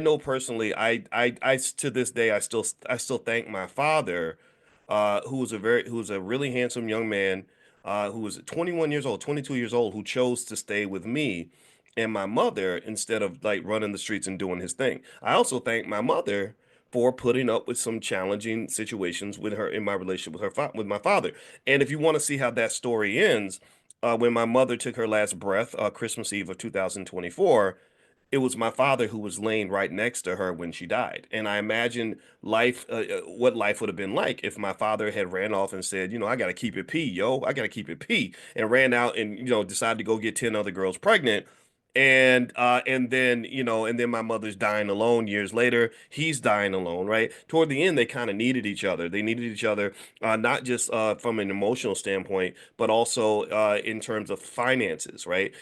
know personally, to this day, I still thank my father, who was a really handsome young man, who was 21 years old, 22 years old, who chose to stay with me and my mother instead of like running the streets and doing his thing. I also thank my mother for putting up with some challenging situations with her in my relationship with with my father. And if you want to see how that story ends, when my mother took her last breath, Christmas Eve of 2024, it was my father who was laying right next to her when she died. And I imagine what life would have been like if my father had ran off and said, I got to keep it pee, yo, I got to keep it pee, and ran out and, decided to go get 10 other girls pregnant. And then, and then my mother's dying alone years later. He's dying alone, right? Toward the end, they kind of needed each other. They needed each other, not just from an emotional standpoint, but also in terms of finances, right?